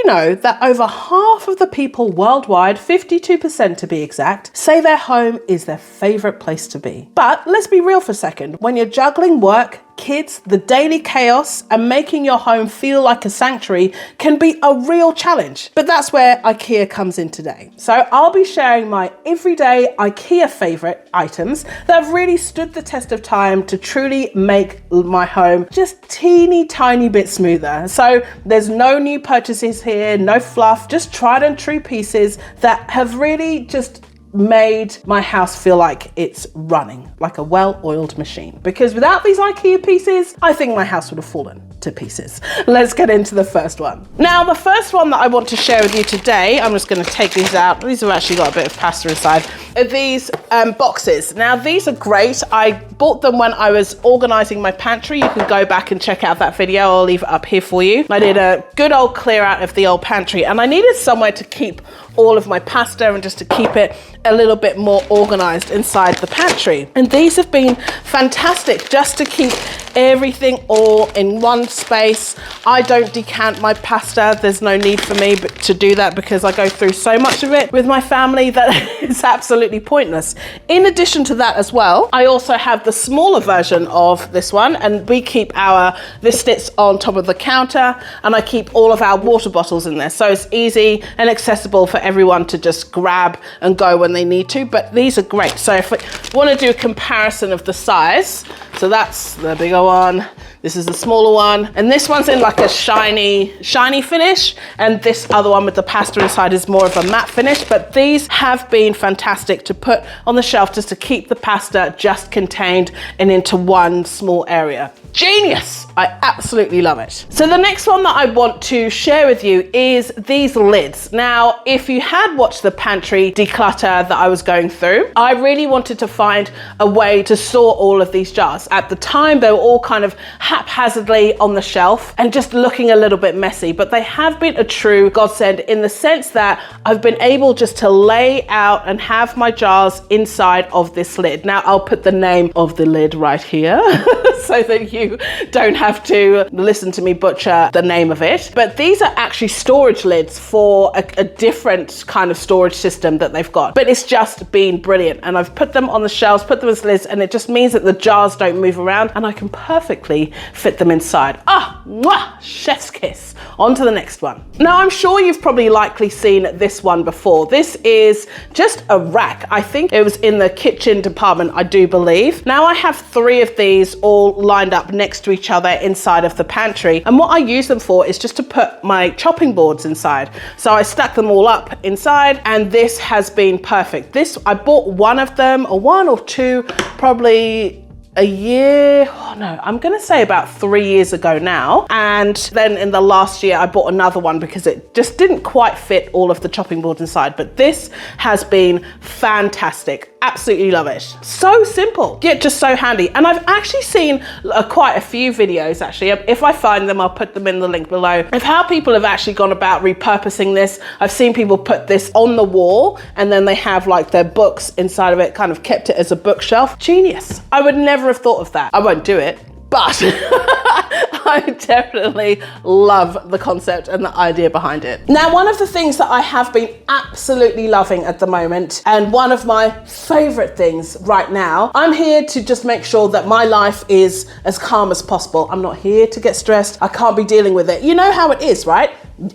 know that over half of the people worldwide, 52% to be exact, say their home is their favorite place to be? But let's be real for a second. When you're juggling work, kids, the daily chaos, and making your home feel like a sanctuary can be a real challenge. But that's where Ikea comes in today. So I'll be sharing my everyday Ikea favorite items that have really stood the test of time to truly make my home just teeny tiny bit smoother. So there's no new purchases here, no fluff, just tried and true pieces that have really just made my house feel like it's running like a well-oiled machine. Because without these Ikea pieces, I think my house would have fallen to pieces. Let's get into the first one. Now, the first one that I want to share with you today, I'm just going to take these out. These have actually got a bit of pasta inside. These boxes. Now, these are great. I bought them when I was organizing my pantry. You can go back and check out that video. I'll leave it up here for you. I did a good old clear out of the old pantry, and I needed somewhere to keep all of my pasta and just to keep it a little bit more organized inside the pantry. And these have been fantastic just to keep everything all in one space. I don't decant my pasta. There's no need for me to do that because I go through so much of it with my family that it's absolutely pointless. In addition to that as well, I also have the smaller version of this one, and we keep this sits on top of the counter, and I keep all of our water bottles in there. So it's easy and accessible for everyone to just grab and go when they need to, but these are great. So if I want to do a comparison of the size, so that's the bigger one, this is the smaller one, and this one's in like a shiny finish, and this other one with the pasta inside is more of a matte finish. But these have been fantastic to put on the shelf just to keep the pasta just contained and into one small area. Genius! I absolutely love it. So the next one that I want to share with you is these lids. Now, if you had watched the pantry declutter that I was going through, I really wanted to find a way to store all of these jars. At the time, they were all kind of haphazardly on the shelf and just looking a little bit messy, but they have been a true godsend in the sense that I've been able just to lay out and have my jars inside of this lid. Now, I'll put the name of the lid right here so that you don't have to listen to me butcher the name of it. But these are actually storage lids for a different kind of storage system that they've got. But it's just been brilliant. And I've put them on the shelves, put them as lids, and it just means that the jars don't move around and I can perfectly fit them inside. Ah, mwah, chef's kiss. On to the next one. Now, I'm sure you've probably likely seen this one before. This is just a rack. I think it was in the kitchen department, I do believe. Now I have 3 of these all lined up next to each other inside of the pantry. And what I use them for is just to put my chopping boards inside. So I stuck them all up inside, and this has been perfect. I bought one of them, or 1 or 2, probably a year, I'm gonna say about 3 years ago now. And then in the last year, I bought another one because it just didn't quite fit all of the chopping boards inside. But this has been fantastic. Absolutely love it. So simple, yet just so handy. And I've actually seen quite a few videos, actually. If I find them, I'll put them in the link below, of how people have actually gone about repurposing this. I've seen people put this on the wall, and then they have like their books inside of it, kind of kept it as a bookshelf. Genius. I would never have thought of that. I won't do it, but I definitely love the concept and the idea behind it. Now, one of the things that I have been absolutely loving at the moment, and one of my favorite things right now, I'm here to just make sure that my life is as calm as possible. I'm not here to get stressed. I can't be dealing with it. You know how it is, right?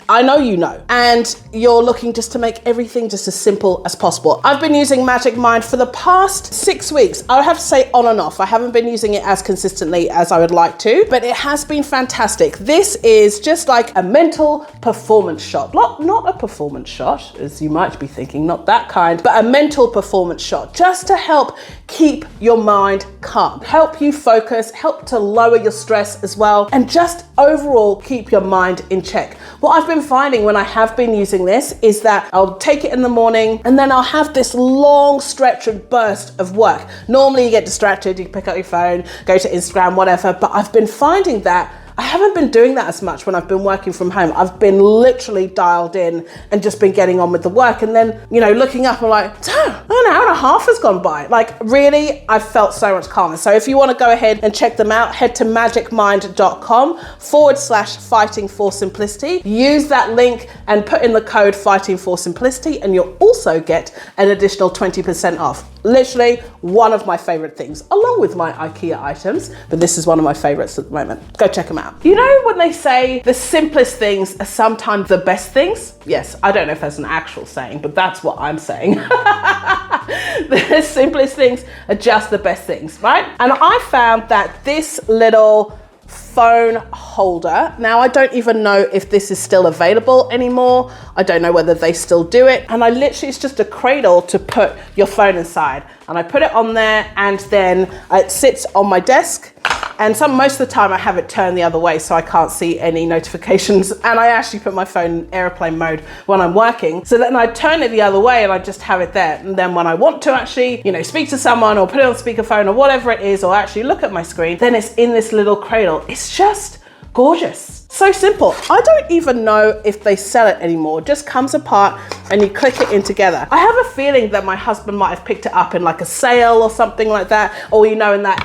I know you know. And you're looking just to make everything just as simple as possible. I've been using Magic Mind for the past 6 weeks. I would have to say on and off. I haven't been using it as consistently as I would like to, but it has been fantastic. This is just like a mental performance shot. Not a performance shot, as you might be thinking, not that kind, but a mental performance shot, just to help keep your mind calm, help you focus, help to lower your stress as well, and just overall keep your mind in check. What I've been finding when I have been using this is that I'll take it in the morning and then I'll have this long stretch and burst of work. Normally you get distracted, you pick up your phone, go to Instagram, whatever, but I've been finding that I haven't been doing that as much when I've been working from home. I've been literally dialed in and just been getting on with the work. And then, you know, looking up, I'm like, damn, an hour and a half has gone by. Like, really, I felt so much calmer. So if you want to go ahead and check them out, head to magicmind.com/fighting for simplicity. Use that link and put in the code fighting for simplicity, and you'll also get an additional 20% off. Literally one of my favorite things, along with my Ikea items, but this is one of my favorites at the moment. Go check them out. You know when they say the simplest things are sometimes the best things? Yes, I don't know if that's an actual saying, but that's what I'm saying. The simplest things are just the best things, right? And I found that this little phone holder, now I don't even know if this is still available anymore. I don't know whether they still do it. And I literally, it's just a cradle to put your phone inside. And I put it on there, and then it sits on my desk. And most of the time I have it turned the other way so I can't see any notifications. And I actually put my phone in airplane mode when I'm working. So then I turn it the other way and I just have it there. And then when I want to actually, you know, speak to someone or put it on speakerphone or whatever it is, or actually look at my screen, then it's in this little cradle. It's just gorgeous. So simple. I don't even know if they sell it anymore. It just comes apart and you click it in together. I have a feeling that my husband might have picked it up in like a sale or something like that, or you know, in that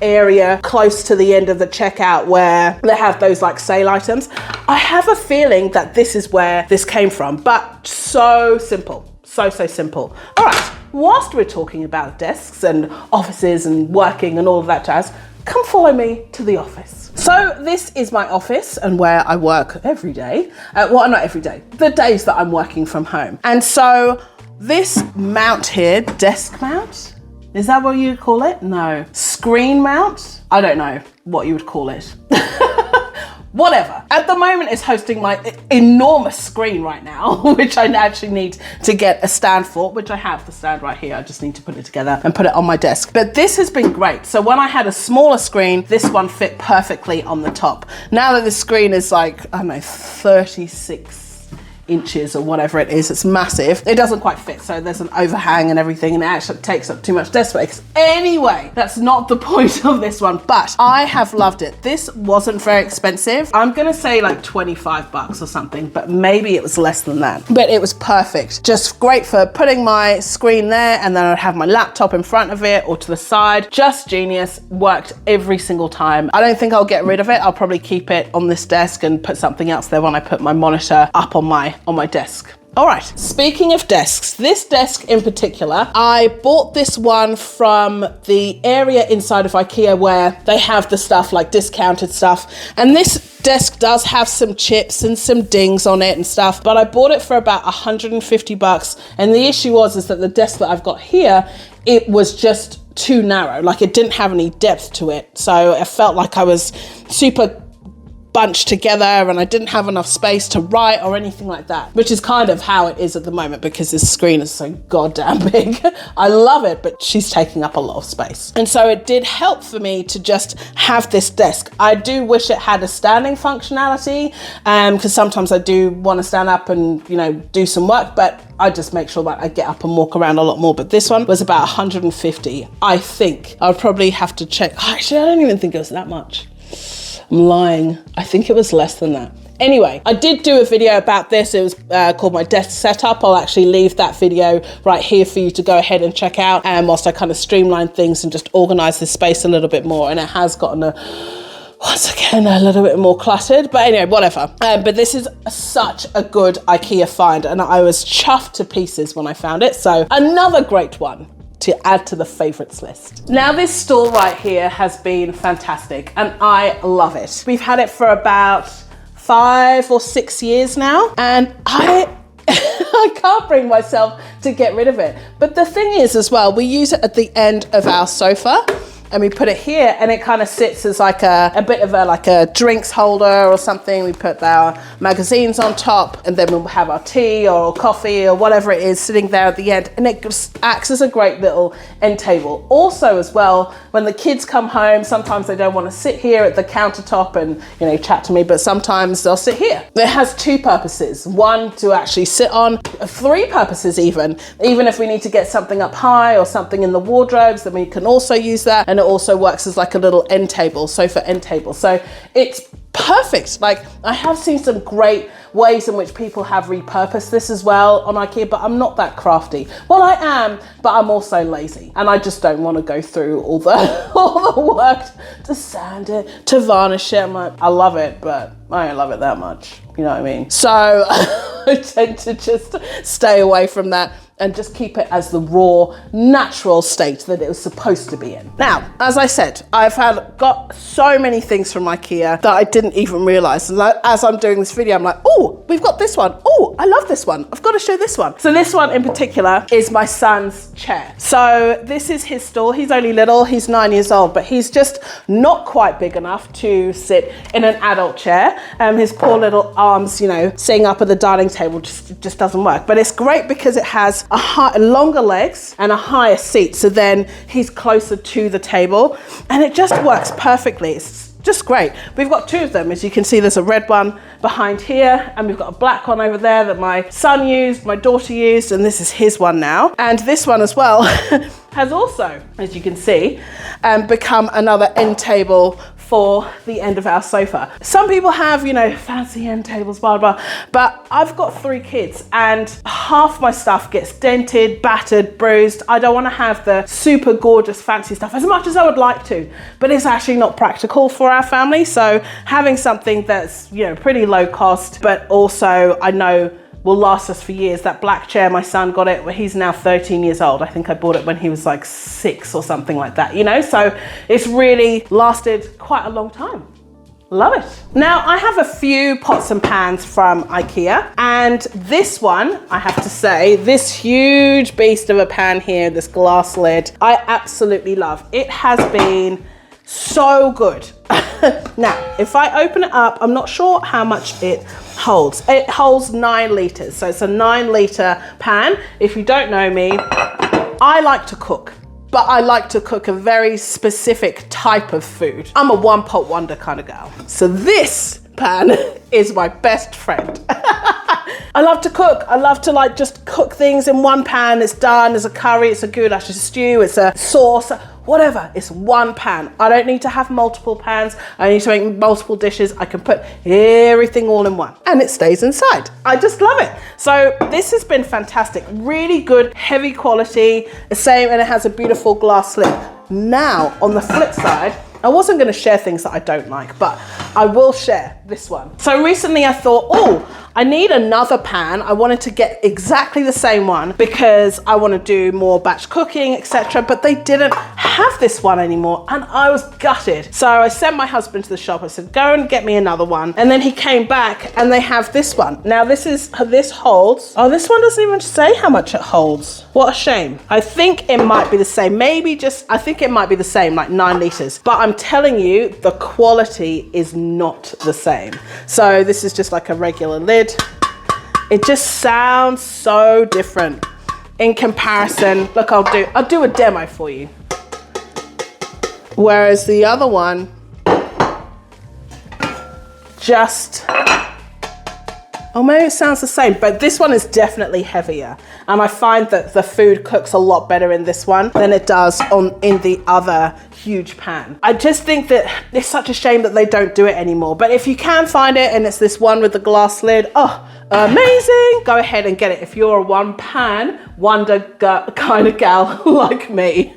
area close to the end of the checkout where they have those like sale items. I have a feeling that this is where this came from, but so simple. So simple. All right, whilst we're talking about desks and offices and working and all of that jazz, come follow me to the office. So this is my office and where I work every day. Well, not every day, the days that I'm working from home. And so this mount here, desk mount, is that what you call it? No. Screen mount? I don't know what you would call it. Whatever. At the moment, it's hosting my enormous screen right now, which I actually need to get a stand for, which I have the stand right here. I just need to put it together and put it on my desk. But this has been great. So when I had a smaller screen, this one fit perfectly on the top. Now that the screen is like, I don't know, 36 inches or whatever it is, it's massive. It doesn't quite fit, so there's an overhang and everything, and it actually takes up too much desk space. Anyway, that's not the point of this one, but I have loved it. This wasn't very expensive. I'm gonna say like 25 bucks or something, but maybe it was less than that. But it was perfect. Just great for putting my screen there, and then I'd have my laptop in front of it or to the side. Just genius. Worked every single time. I don't think I'll get rid of it. I'll probably keep it on this desk and put something else there when I put my monitor up on my desk. All right, speaking of desks, this desk in particular, I bought this one from the area inside of Ikea where they have the stuff like discounted stuff. And this desk does have some chips and some dings on it and stuff, but I bought it for about 150 bucks. And the issue is that the desk that I've got here, it was just too narrow. Like, it didn't have any depth to it. So I felt like I was super bunched together and I didn't have enough space to write or anything like that, which is kind of how it is at the moment because this screen is so goddamn big. I love it, but she's taking up a lot of space. And so it did help for me to just have this desk. I do wish it had a standing functionality because sometimes I do want to stand up and, you know, do some work, but I just make sure that I get up and walk around a lot more. But this one was about 150. I think I'll probably have to check. Actually, I don't even think it was that much. I'm lying. I think it was less than that. Anyway, I did do a video about this. It was called my desk setup. I'll actually leave that video right here for you to go ahead and check out. And whilst I kind of streamline things and just organize the space a little bit more, and it has gotten once again a little bit more cluttered, but anyway, whatever. But this is such a good Ikea find, and I was chuffed to pieces when I found it. So another great one to add to the favorites list. Now this stool right here has been fantastic and I love it. We've had it for about 5 or 6 years now, and I can't bring myself to get rid of it. But the thing is as well, we use it at the end of our sofa and we put it here, and it kind of sits as like a bit of a drinks holder or something. We put our magazines on top, and then we'll have our tea or coffee or whatever it is sitting there at the end, and it just acts as a great little end table. Also as well, when the kids come home, sometimes they don't want to sit here at the countertop and, you know, chat to me, but sometimes they'll sit here. It has 2 purposes. One, to actually sit on, 3 purposes even if we need to get something up high or something in the wardrobes, then we can also use that. And and it also works as like a little end table, sofa end table. So it's perfect. Like, I have seen some great ways in which people have repurposed this as well on Ikea, but I'm not that crafty. Well, I am, but I'm also lazy, and I just don't want to go through all the work to sand it, to varnish it. I'm like, I love it, but I don't love it that much. You know what I mean? So I tend to just stay away from that and just keep it as the raw, natural state that it was supposed to be in. Now, as I said, I've got so many things from Ikea that I didn't even realize. And as I'm doing this video, I'm like, oh, we've got this one. Oh, I love this one. I've got to show this one. So this one in particular is my son's chair. So this is his stool. He's only little, he's 9 years old, but he's just not quite big enough to sit in an adult chair. His poor little arms, you know, sitting up at the dining table just doesn't work. But it's great because it has longer legs and a higher seat, so then he's closer to the table, and it just works perfectly. It's just great. We've got two of them. As you can see, there's a red one behind here, and we've got a black one over there that my son used, my daughter used, and this is his one now. And this one as well has also, as you can see, become another end table for the end of our sofa. Some people have, you know, fancy end tables, blah, blah, but I've got 3 kids and half my stuff gets dented, battered, bruised. I don't want to have the super gorgeous fancy stuff as much as I would like to, but it's actually not practical for our family. So having something that's, you know, pretty low cost, but also I know will last us for years. That black chair, my son got it when he's now 13 years old. I think I bought it when he was like 6 or something like that, you know? So it's really lasted quite a long time. Love it. Now I have a few pots and pans from Ikea, and this one, I have to say, this huge beast of a pan here, this glass lid, I absolutely love. It has been so good. Now, if I open it up, I'm not sure how much it holds. It holds 9 litres, so it's a 9-litre pan. If you don't know me, I like to cook, but I like to cook a very specific type of food. I'm a one-pot wonder kind of girl. So this pan is my best friend. I love to cook. I love to like just cook things in one pan. It's done. It's a curry, it's a goulash, it's a stew, it's a sauce, whatever. It's one pan. I don't need to have multiple pans. I need to make multiple dishes. I can put everything all in one and it stays inside. I just love it. So this has been fantastic. Really good, heavy quality, the same, and it has a beautiful glass lid. Now, on the flip side, I wasn't going to share things that I don't like, but I will share this one. So recently I thought, oh, I need another pan. I wanted to get exactly the same one because I want to do more batch cooking, etc. But they didn't have this one anymore and I was gutted. So I sent my husband to the shop. I said, go and get me another one. And then he came back and they have this one. Now this holds, oh, this one doesn't even say how much it holds. What a shame. I think it might be the same. I think it might be the same, like 9 litres. But I'm telling you, the quality is not the same. So this is just like a regular lid. It just sounds so different in comparison. Look, I'll do a demo for you. Whereas the other one just, oh, maybe it sounds the same, but this one is definitely heavier. And I find that the food cooks a lot better in this one than it does in the other huge pan. I just think that it's such a shame that they don't do it anymore. But if you can find it and it's this one with the glass lid, oh, amazing. Go ahead and get it if you're a one pan wonder kind of gal like me.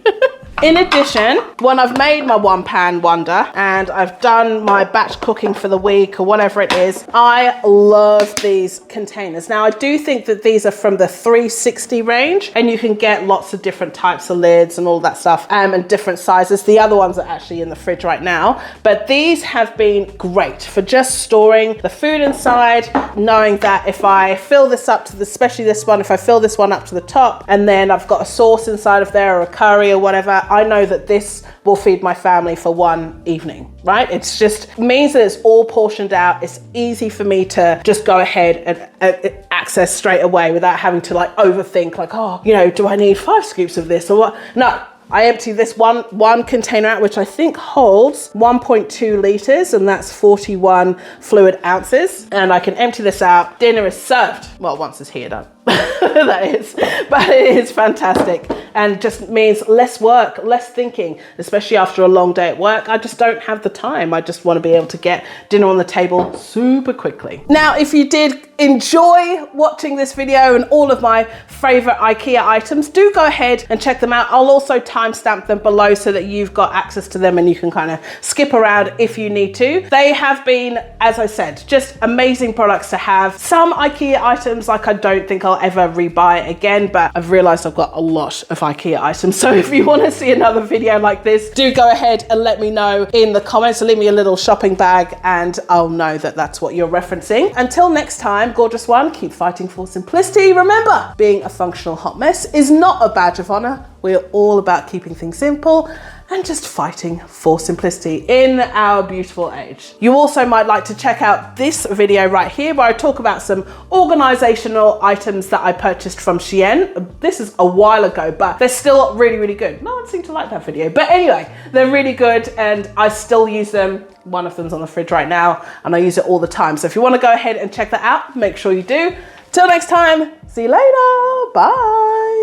In addition, when I've made my one pan wonder and I've done my batch cooking for the week or whatever it is, I love these containers. Now I do think that these are from the 360 range and you can get lots of different types of lids and all that stuff and different sizes. The other ones are actually in the fridge right now, but these have been great for just storing the food inside, knowing that if I fill this up to especially this one, if I fill this one up to the top and then I've got a sauce inside of there or a curry or whatever, I know that this will feed my family for one evening, right? It's just means that it's all portioned out. It's easy for me to just go ahead and access straight away without having to like overthink like, oh, you know, do I need 5 scoops of this or what? No. I empty this one container out, which I think holds 1.2 litres, and that's 41 fluid ounces. And I can empty this out. Dinner is served. Well, once it's heated up. That is, but it is fantastic and just means less work, less thinking, especially after a long day at work. I just don't have the time. I just want to be able to get dinner on the table super quickly. Now, if you did enjoy watching this video and all of my favorite IKEA items, do go ahead and check them out. I'll also timestamp them below so that you've got access to them and you can kind of skip around if you need to. They have been, as I said, just amazing products to have. Some IKEA items, like, I don't think I'll ever rebuy again, but I've realized I've got a lot of IKEA items. So if you want to see another video like this, do go ahead and let me know in the comments. Leave me a little shopping bag and I'll know that that's what you're referencing. Until next time, gorgeous one, keep fighting for simplicity. Remember, being a functional hot mess is not a badge of honor. We're all about keeping things simple and just fighting for simplicity in our beautiful age. You also might like to check out this video right here where I talk about some organizational items that I purchased from Shein. This is a while ago, but they're still really, really good. No one seemed to like that video, but anyway, they're really good and I still use them. One of them's on the fridge right now and I use it all the time. So if you want to go ahead and check that out, make sure you do. Till next time, see you later, bye.